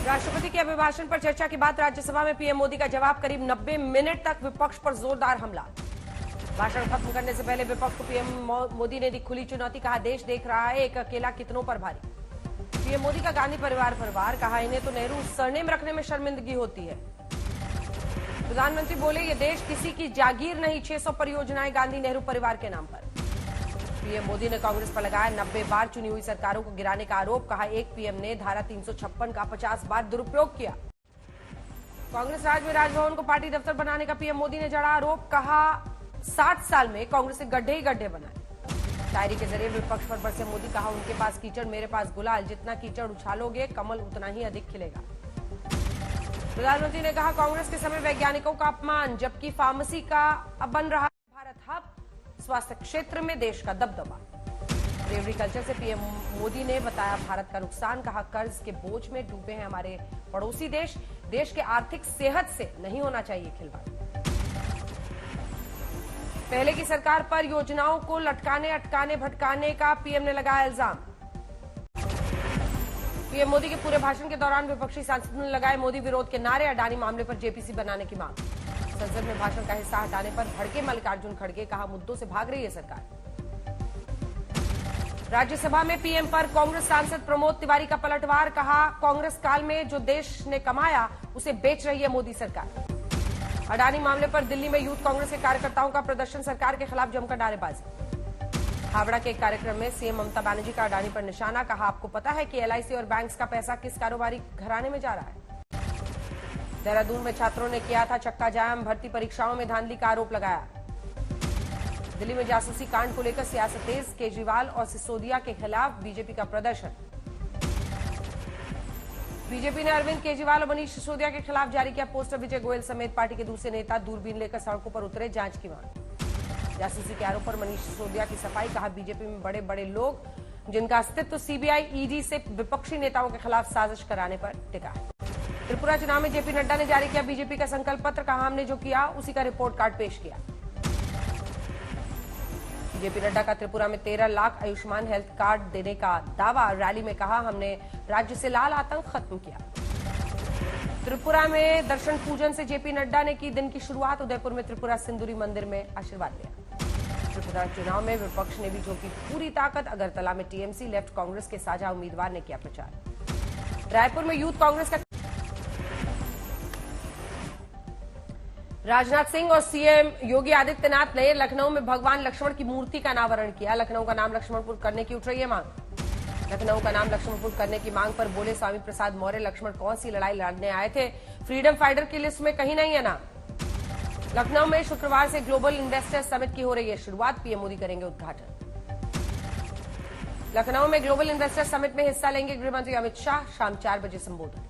राष्ट्रपति के अभिभाषण पर चर्चा के बाद राज्यसभा में पीएम मोदी का जवाब। करीब 90 मिनट तक विपक्ष पर जोरदार हमला। भाषण खत्म करने से पहले विपक्ष को पीएम मोदी ने दी खुली चुनौती। कहा, देश देख रहा है एक अकेला कितनों पर भारी। पीएम मोदी का गांधी परिवार पर वार। कहा, इन्हें तो नेहरू सरनेम रखने में शर्मिंदगी होती है। प्रधानमंत्री बोले, ये देश किसी की जागीर नहीं, 600 परियोजनाएं गांधी नेहरू परिवार के नाम पर। पीएम मोदी ने कांग्रेस पर लगाया 90 बार चुनी हुई सरकारों को गिराने का आरोप। कहा, एक पीएम ने धारा 356 का 50 बार दुरुपयोग किया। कांग्रेस राज में राजभवन को पार्टी दफ्तर बनाने का पीएम मोदी ने जड़ा आरोप। कहा, 60 साल में कांग्रेस ने गड्ढे ही गड्ढे बनाए। शायरी के जरिए विपक्ष पर बरसे मोदी। कहा, उनके पास कीचड़, मेरे पास गुलाल, जितना कीचड़ उछालोगे कमल उतना ही अधिक खिलेगा। प्रधानमंत्री ने कहा, कांग्रेस के समय वैज्ञानिकों का अपमान, जबकि फार्मेसी का अब बन रहा भारत हब। स्वास्थ्य क्षेत्र में देश का दबदबा। एग्रीकल्चर से पीएम मोदी ने बताया भारत का नुकसान। कहा, कर्ज के बोझ में डूबे हैं हमारे पड़ोसी देश। देश के आर्थिक सेहत से नहीं होना चाहिए खिलवाड़। पहले की सरकार पर योजनाओं को लटकाने, अटकाने, भटकाने का पीएम ने लगाया इल्जाम। पीएम मोदी के पूरे भाषण के दौरान विपक्षी सांसदों ने लगाए मोदी विरोध के नारे। अडानी मामले पर जेपीसी बनाने की मांग। संसद में भाषण का हिस्सा हटाने पर भड़के मल्लिकार्जुन खड़गे। कहा, मुद्दों से भाग रही है सरकार। राज्यसभा में पीएम पर कांग्रेस सांसद प्रमोद तिवारी का पलटवार। कहा, कांग्रेस काल में जो देश ने कमाया उसे बेच रही है मोदी सरकार। अडानी मामले पर दिल्ली में यूथ कांग्रेस के कार्यकर्ताओं का प्रदर्शन। सरकार के खिलाफ जमकर नारेबाजी। हावड़ा के एक कार्यक्रम में सीएम ममता बनर्जी का अडानी पर निशाना। कहा, आपको पता है कि एलआईसी और बैंक्स का पैसा किस कारोबारी घराने में जा रहा है। देहरादून में छात्रों ने किया था चक्का जाम। भर्ती परीक्षाओं में धांधली का आरोप लगाया। दिल्ली में जासूसी कांड को लेकर सियासत तेज। केजरीवाल और सिसोदिया के खिलाफ बीजेपी का प्रदर्शन। बीजेपी ने अरविंद केजरीवाल और मनीष सिसोदिया के खिलाफ जारी किया पोस्टर। विजय गोयल समेत पार्टी के दूसरे नेता दूरबीन लेकर सड़कों पर उतरे। जांच की मांग। जासूसी के आरोप पर मनीष सिसोदिया की सफाई। कहा, बीजेपी में बड़े बड़े लोग जिनका अस्तित्व सीबीआई, ईडी से विपक्षी नेताओं के खिलाफ साजिश कराने पर टिका है। त्रिपुरा चुनाव में जेपी नड्डा ने जारी किया बीजेपी का संकल्प पत्र। कहा, हमने जो किया उसी का रिपोर्ट कार्ड पेश किया। जेपी नड्डा का त्रिपुरा में 13 लाख आयुष्मान हेल्थ कार्ड देने का दावा। रैली में कहा, हमने राज्य से लाल आतंक खत्म किया। त्रिपुरा में दर्शन पूजन से जेपी नड्डा ने की दिन की शुरुआत। उदयपुर में त्रिपुरा सिंदूरी मंदिर में आशीर्वाद लिया। त्रिपुरा चुनाव में विपक्ष ने भी झोंकी पूरी ताकत। अगरतला में टीएमसी, लेफ्ट कांग्रेस के साझा उम्मीदवार ने किया प्रचार। रायपुर में यूथ कांग्रेस का राजनाथ सिंह और सीएम योगी आदित्यनाथ ने लखनऊ में भगवान लक्ष्मण की मूर्ति का अनावरण किया। लखनऊ का नाम लक्ष्मणपुर करने की उठ रही है मांग। लखनऊ का नाम लक्ष्मणपुर करने की मांग पर बोले स्वामी प्रसाद मौर्य, लक्ष्मण कौन सी लड़ाई लड़ने आए थे, फ्रीडम फाइटर की लिस्ट में कहीं नहीं है ना। लखनऊ में शुक्रवार से ग्लोबल इन्वेस्टर्स समिट की हो रही है शुरुआत। पीएम मोदी करेंगे उद्घाटन। लखनऊ में ग्लोबल इन्वेस्टर्स समिट में हिस्सा लेंगे गृहमंत्री अमित शाह। शाम 4 बजे संबोधन।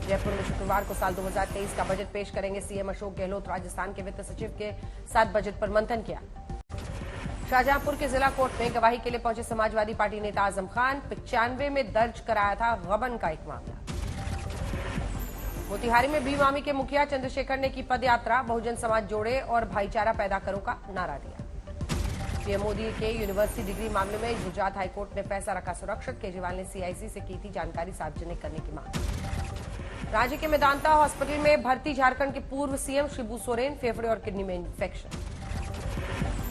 जयपुर में शुक्रवार को साल 2023 का बजट पेश करेंगे सीएम अशोक गहलोत। राजस्थान के वित्त सचिव के साथ बजट पर मंथन किया। शाहजहांपुर के जिला कोर्ट में गवाही के लिए पहुंचे समाजवादी पार्टी नेता आजम खान। 95 में दर्ज कराया था गबन का एक मामला। मोतिहारी में भीमामी के मुखिया चंद्रशेखर ने की पदयात्रा। बहुजन समाज जोड़े और भाईचारा पैदा करो का नारा दिया। पीएम मोदी के यूनिवर्सिटी डिग्री मामले में गुजरात हाईकोर्ट ने फैसला रखा सुरक्षित। केजरीवाल ने सीआईसी से की थी जानकारी सार्वजनिक करने की मांग। राज्य के मेदांता हॉस्पिटल में भर्ती झारखंड के पूर्व सीएम शिबू सोरेन। फेफड़े और किडनी में इंफेक्शन।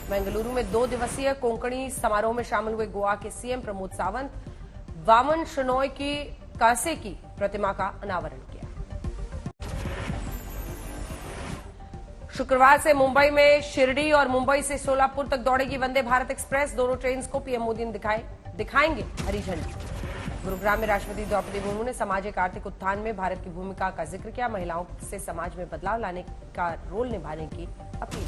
बेंगलुरु में 2 दिवसीय कोंकणी समारोह में शामिल हुए गोवा के सीएम प्रमोद सावंत। वामन शनोय की कासे की प्रतिमा का अनावरण किया। शुक्रवार से मुंबई में शिरडी और मुंबई से सोलापुर तक दौड़ेगी वंदे भारत एक्सप्रेस। दोनों ट्रेन को पीएम मोदी ने दिखाएंगे हरी झंडी। गुरुग्राम में राष्ट्रपति द्रौपदी मुर्मू ने सामाजिक आर्थिक उत्थान में भारत की भूमिका का जिक्र किया। महिलाओं से समाज में बदलाव लाने का रोल निभाने की अपील।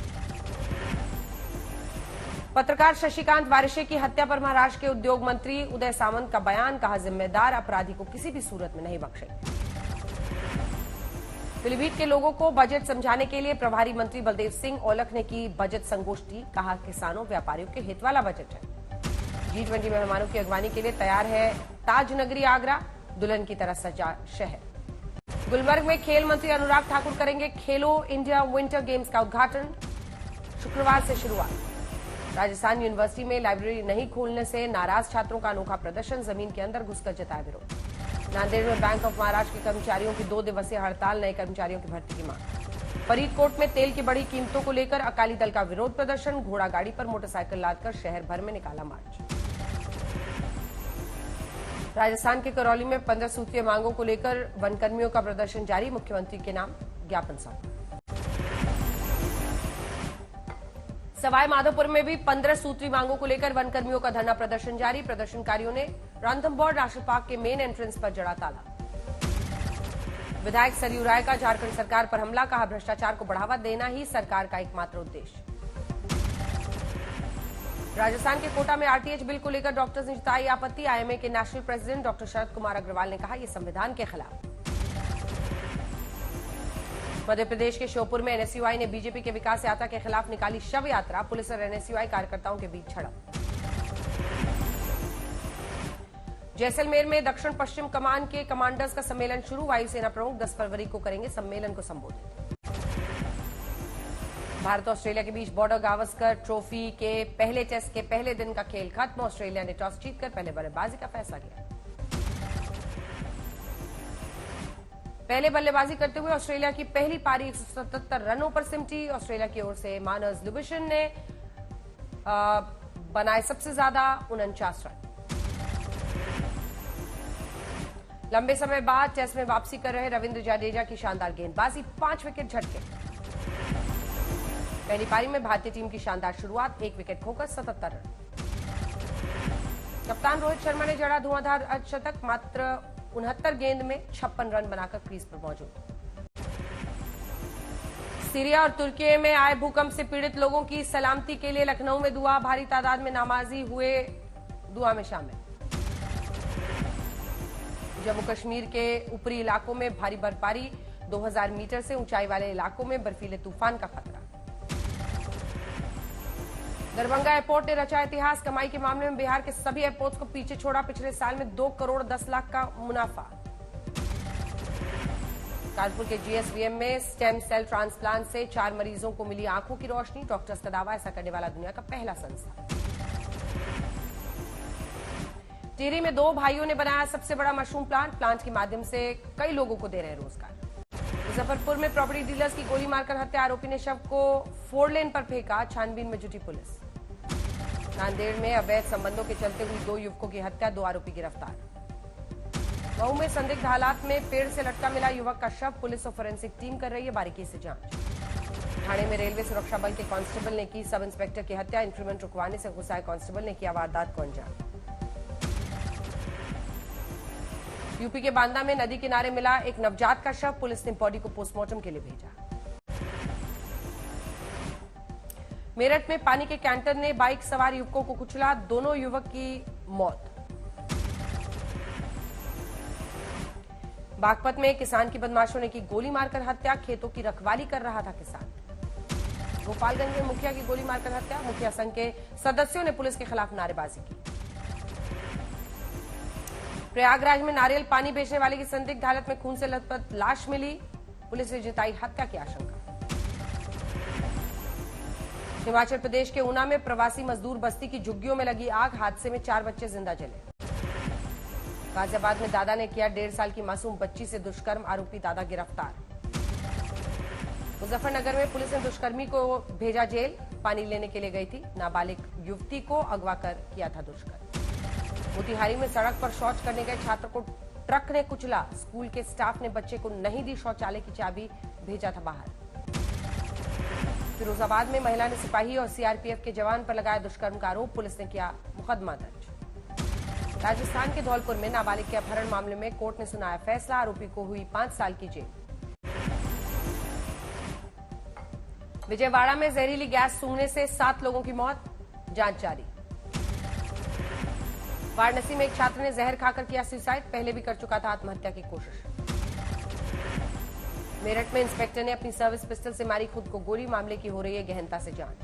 पत्रकार शशिकांत वारिशे की हत्या पर महाराष्ट्र के उद्योग मंत्री उदय सामंत का बयान। कहा, जिम्मेदार अपराधी को किसी भी सूरत में नहीं बख्शेंगे। पीलीभीत के लोगों को बजट समझाने के लिए प्रभारी मंत्री बलदेव सिंह औलख ने की बजट संगोष्ठी। कहा, किसानों व्यापारियों के हित वाला बजट है। G20 मेहमानों की अगवानी के लिए तैयार है ताज नगरी आगरा। दुल्हन की तरह सजा शहर। गुलमर्ग में खेल मंत्री अनुराग ठाकुर करेंगे खेलो इंडिया विंटर गेम्स का उद्घाटन। शुक्रवार से शुरुआत। राजस्थान यूनिवर्सिटी में लाइब्रेरी नहीं खोलने से नाराज छात्रों का अनोखा प्रदर्शन। जमीन के अंदर घुसकर जताया विरोध। नांदेड़ में बैंक ऑफ महाराष्ट्र के कर्मचारियों की 2 दिवसीय हड़ताल, नए कर्मचारियों की भर्ती की मांग। फरीदकोट में तेल की बढ़ी कीमतों को लेकर अकाली दल का विरोध प्रदर्शन, घोड़ा गाड़ी पर मोटरसाइकिल लादकर शहर भर में निकाला मार्च। राजस्थान के करौली में 15 सूत्रीय मांगों को लेकर वनकर्मियों का प्रदर्शन जारी, मुख्यमंत्री के नाम ज्ञापन सौंपा। सवाई माधोपुर में भी 15 सूत्री मांगों को लेकर वनकर्मियों का धरना प्रदर्शन जारी, प्रदर्शनकारियों ने रणथंभौर नेशनल पार्क के मेन एंट्रेंस पर जड़ा ताला। विधायक सरयू राय का झारखंड सरकार पर हमला, कहा भ्रष्टाचार को बढ़ावा देना ही सरकार का एकमात्र उद्देश्य। राजस्थान के कोटा में आरटीएच बिल को लेकर डॉक्टर्स ने जताई आपत्ति, आईएमए के national president doctor Sharad Kumar Agarwal ने कहा यह संविधान के खिलाफ। मध्य प्रदेश के श्योपुर में एनएसयूआई ने बीजेपी के विकास यात्रा के खिलाफ निकाली शव यात्रा, पुलिस और एनएसयूआई कार्यकर्ताओं के बीच झड़प। जैसलमेर में दक्षिण पश्चिम कमान के कमांडर्स का सम्मेलन शुरू, वायुसेना प्रमुख 10 फरवरी को करेंगे सम्मेलन को संबोधित। भारत ऑस्ट्रेलिया के बीच बॉर्डर गावस्कर ट्रॉफी के पहले टेस्ट के पहले दिन का खेल खत्म, ऑस्ट्रेलिया ने टॉस जीतकर पहले बल्लेबाजी का फैसला किया। पहले बल्लेबाजी करते हुए ऑस्ट्रेलिया की पहली पारी 177 रनों पर सिमटी, ऑस्ट्रेलिया की ओर से मानस लुबिशन ने बनाए सबसे ज्यादा 49 रन। लंबे समय बाद टेस्ट में वापसी कर रहे रविंद्र जडेजा की शानदार गेंदबाजी, 5 विकेट झटके। पहली पारी में भारतीय टीम की शानदार शुरुआत, 1 विकेट खोकर 77 रन। कप्तान रोहित शर्मा ने जड़ा धुआंधार अर्धशतक, मात्र 69 गेंद में 56 रन बनाकर क्रीज पर मौजूद। सीरिया और तुर्की में आए भूकंप से पीड़ित लोगों की सलामती के लिए लखनऊ में दुआ, भारी तादाद में नमाजी हुए दुआ में शामिल। जम्मू कश्मीर के ऊपरी इलाकों में भारी बर्फबारी, 2000 मीटर से ऊंचाई वाले इलाकों में बर्फीले तूफान का खतरा। दरभंगा एयरपोर्ट ने रचा इतिहास, कमाई के मामले में बिहार के सभी एयरपोर्ट्स को पीछे छोड़ा, पिछले साल में 2 करोड़ 10 लाख का मुनाफा। कानपुर के जीएसवीएम में स्टेम सेल ट्रांसप्लांट से 4 मरीजों को मिली आंखों की रोशनी, डॉक्टर्स का दावा, ऐसा करने वाला दुनिया का पहला संस्थान। टिहरी में 2 भाइयों ने बनाया सबसे बड़ा मशरूम प्लांट के माध्यम से कई लोगों को दे रहे रोजगार। मुजफ्फरपुर में प्रॉपर्टी डीलर्स की गोली मारकर हत्या, आरोपी ने शव को 4 लेन पर फेंका, छानबीन में जुटी पुलिस। नांदेड़ में अवैध संबंधों के चलते हुई 2 युवकों की हत्या, 2 आरोपी गिरफ्तार। मऊ में संदिग्ध हालात में पेड़ से लटका मिला युवक का शव, पुलिस और फोरेंसिक टीम कर रही है बारीकी से जांच। ठाणे में रेलवे सुरक्षा बल के कांस्टेबल ने की सब इंस्पेक्टर की हत्या, इंक्रीमेंट रुकवाने से गुस्साए कांस्टेबल ने किया वारदात को अंजाम। यूपी के बांदा में नदी किनारे मिला एक नवजात का शव, पुलिस ने बॉडी को पोस्टमार्टम के लिए भेजा। मेरठ में पानी के कैंटर ने बाइक सवार युवकों को कुचला, दोनों युवक की मौत। बागपत में किसान की बदमाशों ने की गोली मारकर हत्या, खेतों की रखवाली कर रहा था किसान। गोपालगंज में मुखिया की गोली मारकर हत्या, मुखिया संघ के सदस्यों ने पुलिस के खिलाफ नारेबाजी की। प्रयागराज में नारियल पानी बेचने वाले की संदिग्ध हालत में खून से लथपथ लाश मिली, पुलिस ने जताई हत्या की आशंका। हिमाचल प्रदेश के ऊना में प्रवासी मजदूर बस्ती की झुग्गियों में लगी आग, हादसे में 4 बच्चे जिंदा जले। गाजियाबाद में दादा ने किया 1.5 साल की मासूम बच्ची से दुष्कर्म, आरोपी दादा गिरफ्तार। मुजफ्फरनगर में पुलिस ने दुष्कर्मी को भेजा जेल, पानी लेने के लिए गई थी, नाबालिग युवती को अगवा कर किया था दुष्कर्म। मोतिहारी में सड़क पर शौच करने गए छात्र को ट्रक ने कुचला, स्कूल के स्टाफ ने बच्चे को नहीं दी शौचालय की चाबी, भेजा था बाहर। फिरोजाबाद में महिला ने सिपाही और सीआरपीएफ के जवान पर लगाया दुष्कर्म का आरोप, पुलिस ने किया मुकदमा दर्ज। राजस्थान के धौलपुर में नाबालिग के अपहरण मामले में कोर्ट ने सुनाया फैसला, आरोपी को हुई 5 साल की जेल। विजयवाड़ा में जहरीली गैस सूंघने से 7 लोगों की मौत, जांच जारी। वाराणसी में एक छात्र ने जहर खाकर किया सुसाइड, पहले भी कर चुका था आत्महत्या की कोशिश। मेरठ में इंस्पेक्टर ने अपनी सर्विस पिस्टल से मारी खुद को गोली, मामले की हो रही है गहनता से जांच।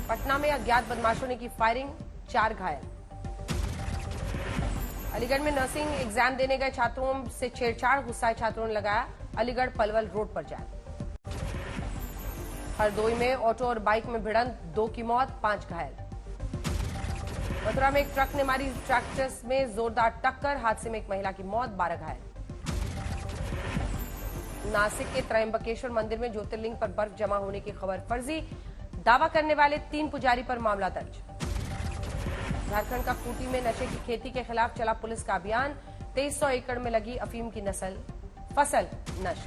पटना में अज्ञात बदमाशों ने की फायरिंग, 4 घायल। अलीगढ़ में नर्सिंग एग्जाम देने गए छात्रों से छेड़छाड़, गुस्साए छात्रों ने लगाया अलीगढ़ पलवल रोड पर जाम। हरदोई में ऑटो और बाइक में भिड़ंत, 2 की मौत, 5 घायल। मथुरा में एक ट्रक ने मारी ट्रैक्टर में जोरदार टक्कर, हादसे में एक महिला की मौत, 12 घायल। नासिक के त्रयंबकेश्वर मंदिर में ज्योतिर्लिंग पर बर्फ जमा होने की खबर फर्जी, दावा करने वाले 3 पुजारी पर मामला दर्ज। झारखंड का खूंटी में नशे की खेती के खिलाफ चला पुलिस का अभियान, 2300 एकड़ में लगी अफीम की फसल नष्ट।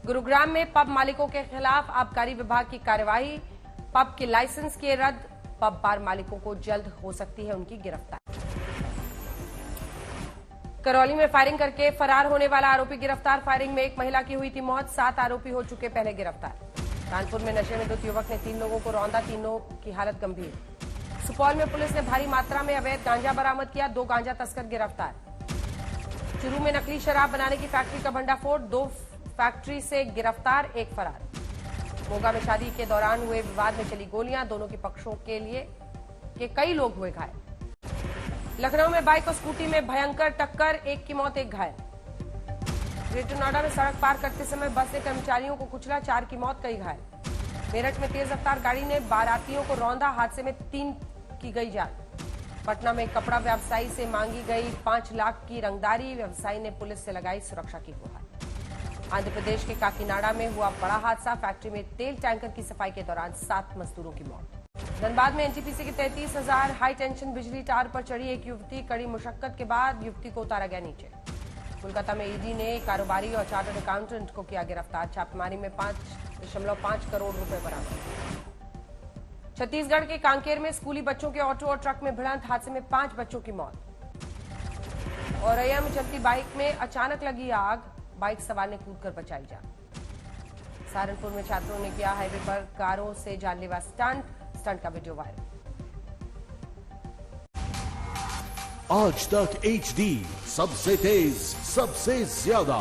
गुरुग्राम में पब मालिकों के खिलाफ आबकारी विभाग की कार्यवाही, पब के लाइसेंस किए रद्द, पब बार मालिकों को जल्द हो सकती है उनकी गिरफ्तारी। करौली में फायरिंग करके फरार होने वाला आरोपी गिरफ्तार, फायरिंग में एक महिला की हुई थी मौत, 7 आरोपी हो चुके पहले गिरफ्तार। कानपुर में नशे में धुत युवक ने 3 लोगों को रौंदा, तीनों की हालत गंभीर। सुपौल में पुलिस ने भारी मात्रा में अवैध गांजा बरामद किया, 2 गांजा तस्कर गिरफ्तार। चुरू में नकली शराब बनाने की फैक्ट्री का भंडाफोड़, 2 फैक्ट्री से गिरफ्तार, 1 फरार। मोगा में शादी के दौरान हुए विवाद में चली गोलियां, दोनों के पक्षों के कई लोग हुए घायल। लखनऊ में बाइक और स्कूटी में भयंकर टक्कर, 1 की मौत, 1 घायल। ग्रेटर नोएडा में सड़क पार करते समय बस ने कर्मचारियों को कुचला, 4 की मौत, कई घायल। मेरठ में तेज रफ्तार गाड़ी ने बारातियों को रौंदा, हादसे में 3 की गई जान। पटना में कपड़ा व्यवसायी से मांगी गई 5 लाख की रंगदारी, व्यवसायी ने पुलिस से लगाई सुरक्षा की गुहार। आंध्र प्रदेश के काकीनाडा में हुआ बड़ा हादसा, फैक्ट्री में तेल टैंकर की सफाई के दौरान 7 मजदूरों की मौत। धनबाद में एनटीपीसी के 33,000 हाई टेंशन बिजली तार पर चढ़ी एक युवती, कड़ी मुशक्कत के बाद युवती को उतारा गया नीचे। कोलकाता में ईडी ने कारोबारी और चार्टर्ड अकाउंटेंट को किया गिरफ्तार, छापेमारी में 5.5 करोड़ रुपए बरामद। छत्तीसगढ़ के कांकेर में स्कूली बच्चों के ऑटो और ट्रक में भिड़ंत, हादसे में 5 बच्चों की मौत। औरैया में चलती बाइक में अचानक लगी आग, बाइक सवार ने कूदकर बचाई जान। सहारनपुर में छात्रों ने किया हाईवे पर कारों से जानलेवा स्टंट का वीडियो वायरल। आज तक HD सबसे तेज सबसे ज्यादा।